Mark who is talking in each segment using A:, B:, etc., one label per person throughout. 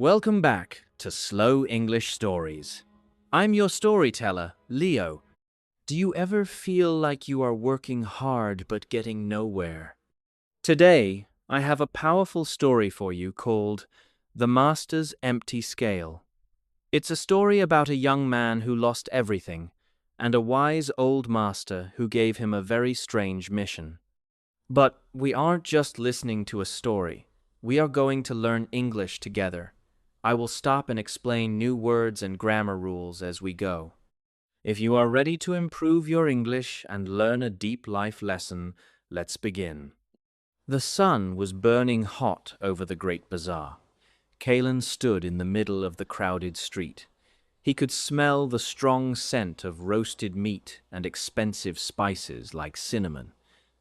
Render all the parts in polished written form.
A: Welcome back to Slow English Stories. I'm your storyteller, Leo. Do you ever feel like you are working hard but getting nowhere? Today, I have a powerful story for you called The Master's Empty Scale. It's a story about a young man who lost everything and a wise old master who gave him a very strange mission. But we aren't just listening to a story. We are going to learn English together. I will stop and explain new words and grammar rules as we go. If you are ready to improve your English and learn a deep life lesson, let's begin. The sun was burning hot over the great bazaar. Kaelen stood in the middle of the crowded street. He could smell the strong scent of roasted meat and expensive spices like cinnamon,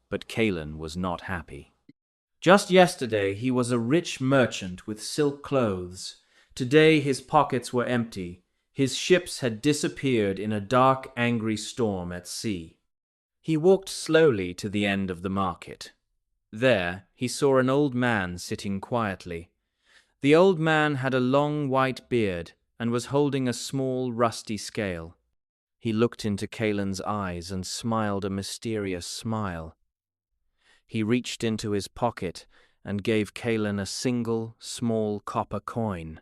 A: but Kaelen was not happy. Just yesterday he was a rich merchant with silk clothes. Today his pockets were empty. His ships had disappeared in a dark, angry storm at sea. He walked slowly to the end of the market. There he saw an old man sitting quietly. The old man had a long white beard and was holding a small, rusty scale. He looked into Kaelen's eyes and smiled a mysterious smile. He reached into his pocket and gave Kaelen a single, small copper coin.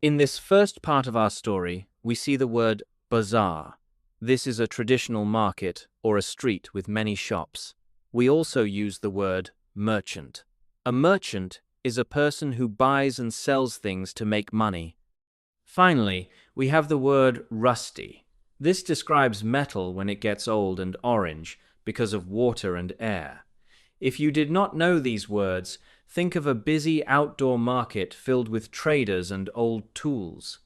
A: In this first part of our story, we see the word bazaar. This is a traditional market or a street with many shops. We also use the word merchant. A merchant is a person who buys and sells things to make money. Finally, we have the word rusty. This describes metal when it gets old and orange because of water and air. If you did not know these words, think of a busy outdoor market filled with traders and old tools.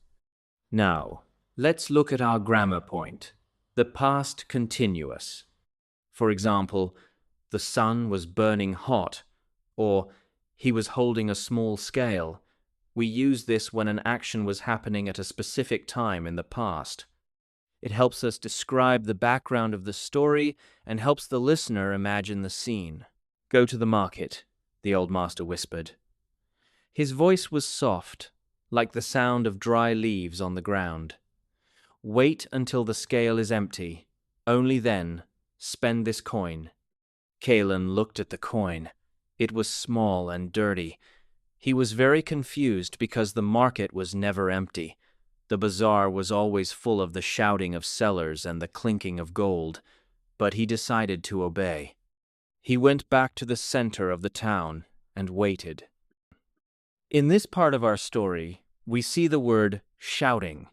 A: Now, let's look at our grammar point, the past continuous. For example, the sun was burning hot, or he was holding a small scale. We use this when an action was happening at a specific time in the past. It helps us describe the background of the story and helps the listener imagine the scene. "Go to the market," the old master whispered. His voice was soft, like the sound of dry leaves on the ground. "Wait until the scale is empty. Only then, spend this coin." Kaelen looked at the coin. It was small and dirty. He was very confused because the market was never empty. The bazaar was always full of the shouting of sellers and the clinking of gold, but he decided to obey. He went back to the center of the town and waited. In this part of our story, we see the word shouting.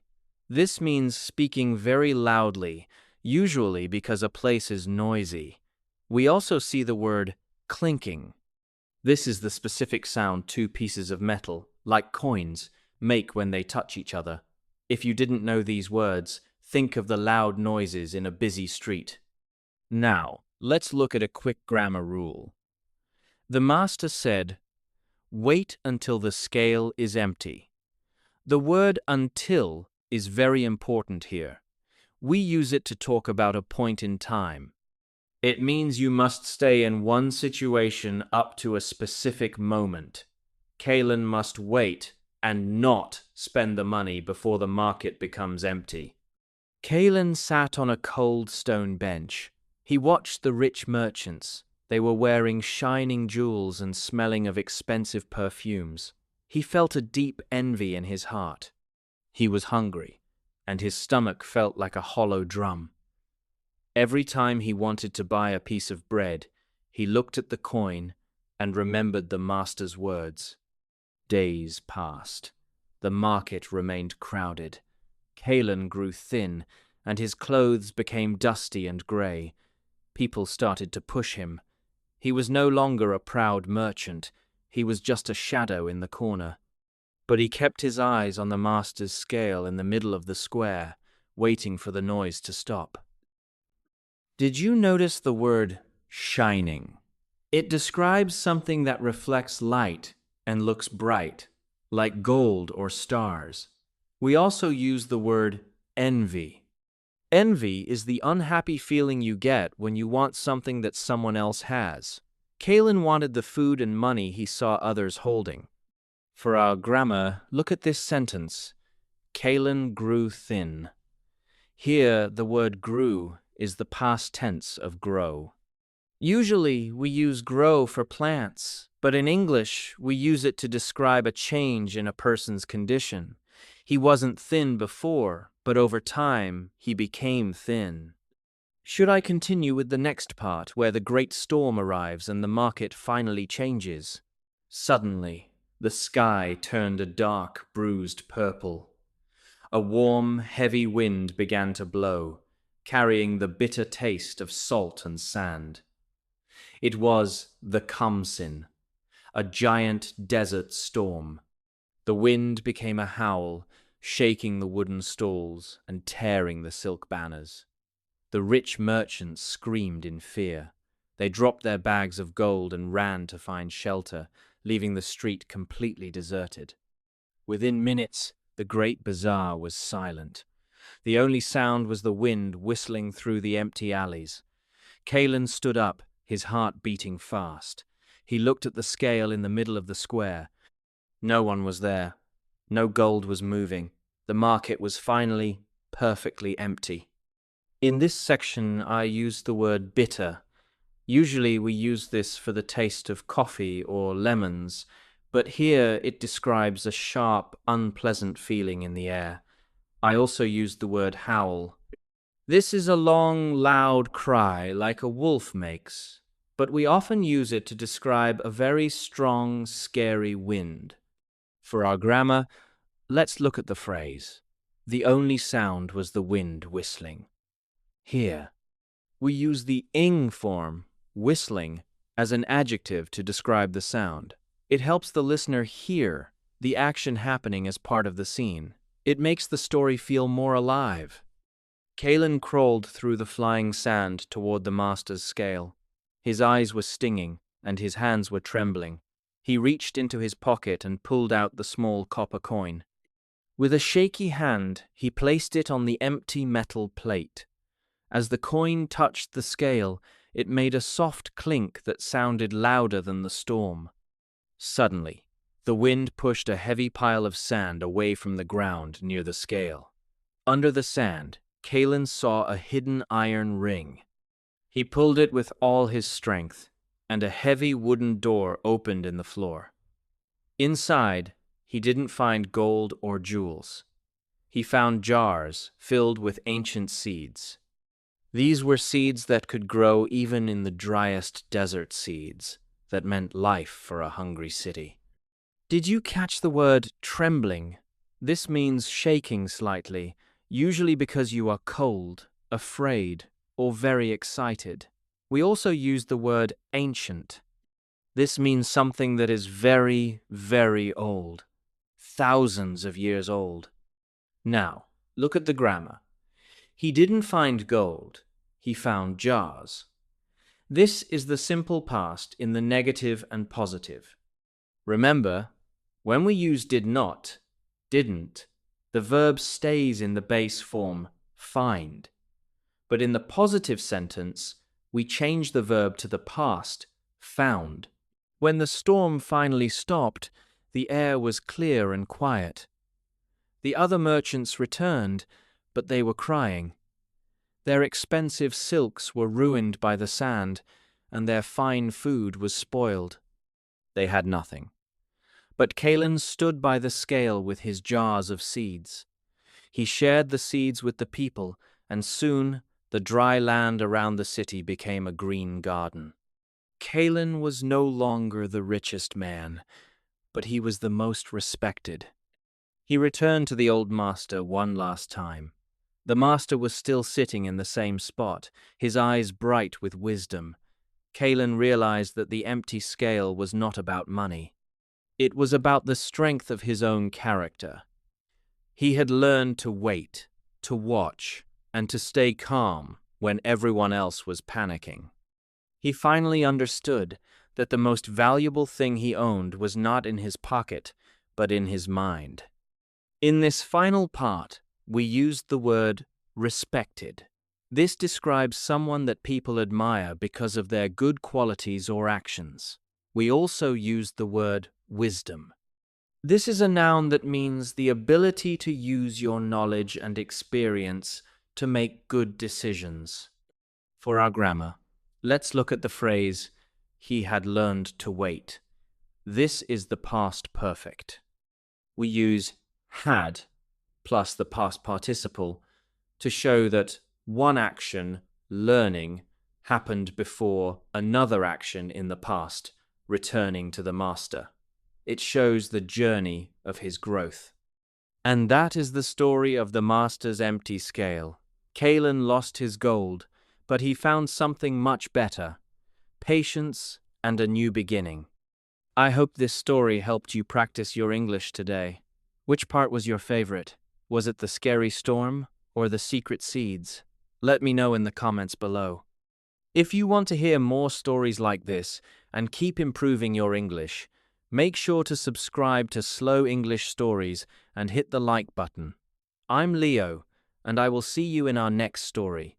A: This means speaking very loudly, usually because a place is noisy. We also see the word clinking. This is the specific sound two pieces of metal, like coins, make when they touch each other. If you didn't know these words, think of the loud noises in a busy street. Now, let's look at a quick grammar rule. The master said, "Wait until the scale is empty." The word until is very important here. We use it to talk about a point in time. It means you must stay in one situation up to a specific moment. Kaelen must wait and not spend the money before the market becomes empty. Kaelen sat on a cold stone bench. He watched the rich merchants. They were wearing shining jewels and smelling of expensive perfumes. He felt a deep envy in his heart. He was hungry, and his stomach felt like a hollow drum. Every time he wanted to buy a piece of bread, he looked at the coin and remembered the master's words. Days passed. The market remained crowded. Kaelen grew thin, and his clothes became dusty and gray. People started to push him. He was no longer a proud merchant. He was just a shadow in the corner. But he kept his eyes on the master's scale in the middle of the square, waiting for the noise to stop. Did you notice the word shining? It describes something that reflects light and looks bright, like gold or stars. We also use the word envy. Envy is the unhappy feeling you get when you want something that someone else has. Kaelen wanted the food and money he saw others holding. For our grammar, look at this sentence. Kaelen grew thin. Here, the word grew is the past tense of grow. Usually, we use grow for plants, but in English, we use it to describe a change in a person's condition. He wasn't thin before, but over time, he became thin. Should I continue with the next part, where the great storm arrives and the market finally changes? Suddenly, the sky turned a dark, bruised purple. A warm, heavy wind began to blow, carrying the bitter taste of salt and sand. It was the Kamsin, a giant desert storm. The wind became a howl, shaking the wooden stalls and tearing the silk banners. The rich merchants screamed in fear. They dropped their bags of gold and ran to find shelter, leaving the street completely deserted. Within minutes, the great bazaar was silent. The only sound was the wind whistling through the empty alleys. Kaelen stood up, his heart beating fast. He looked at the scale in the middle of the square. No one was there. No gold was moving. The market was finally perfectly empty. In this section, I used the word bitter. Usually we use this for the taste of coffee or lemons, but here it describes a sharp, unpleasant feeling in the air. I also used the word howl. This is a long, loud cry like a wolf makes, but we often use it to describe a very strong, scary wind. For our grammar, let's look at the phrase. The only sound was the wind whistling. Here, we use the ing form, whistling, as an adjective to describe the sound. It helps the listener hear the action happening as part of the scene. It makes the story feel more alive. Kaelen crawled through the flying sand toward the master's scale. His eyes were stinging, and his hands were trembling. He reached into his pocket and pulled out the small copper coin. With a shaky hand, he placed it on the empty metal plate. As the coin touched the scale, it made a soft clink that sounded louder than the storm. Suddenly, the wind pushed a heavy pile of sand away from the ground near the scale. Under the sand, Kaelen saw a hidden iron ring. He pulled it with all his strength, and a heavy wooden door opened in the floor. Inside, he didn't find gold or jewels. He found jars filled with ancient seeds. These were seeds that could grow even in the driest desert seeds, that meant life for a hungry city. Did you catch the word trembling? This means shaking slightly, usually because you are cold, afraid, or very excited. We also use the word ancient. This means something that is very, very old, thousands of years old. Now, look at the grammar. He didn't find gold, he found jars. This is the simple past in the negative and positive. Remember, when we use did not, didn't, the verb stays in the base form, find. But in the positive sentence, we change the verb to the past, found. When the storm finally stopped, the air was clear and quiet. The other merchants returned, but they were crying. Their expensive silks were ruined by the sand, and their fine food was spoiled. They had nothing. But Kaelen stood by the scale with his jars of seeds. He shared the seeds with the people, and soon the dry land around the city became a green garden. Kaelen was no longer the richest man, but he was the most respected. He returned to the old master one last time. The master was still sitting in the same spot, his eyes bright with wisdom. Kaelen realized that the empty scale was not about money. It was about the strength of his own character. He had learned to wait, to watch, and to stay calm when everyone else was panicking. He finally understood that the most valuable thing he owned was not in his pocket, but in his mind. In this final part, we used the word respected. This describes someone that people admire because of their good qualities or actions. We also used the word wisdom. This is a noun that means the ability to use your knowledge and experience to make good decisions. For our grammar, let's look at the phrase, he had learned to wait. This is the past perfect. We use had plus the past participle to show that one action, learning, happened before another action in the past, returning to the master. It shows the journey of his growth. And that is the story of the master's empty scale. Kaelen lost his gold, but he found something much better, patience and a new beginning. I hope this story helped you practice your English today. Which part was your favorite? Was it the scary storm or the secret seeds? Let me know in the comments below. If you want to hear more stories like this and keep improving your English, make sure to subscribe to Slow English Stories and hit the like button. I'm Leo, and I will see you in our next story.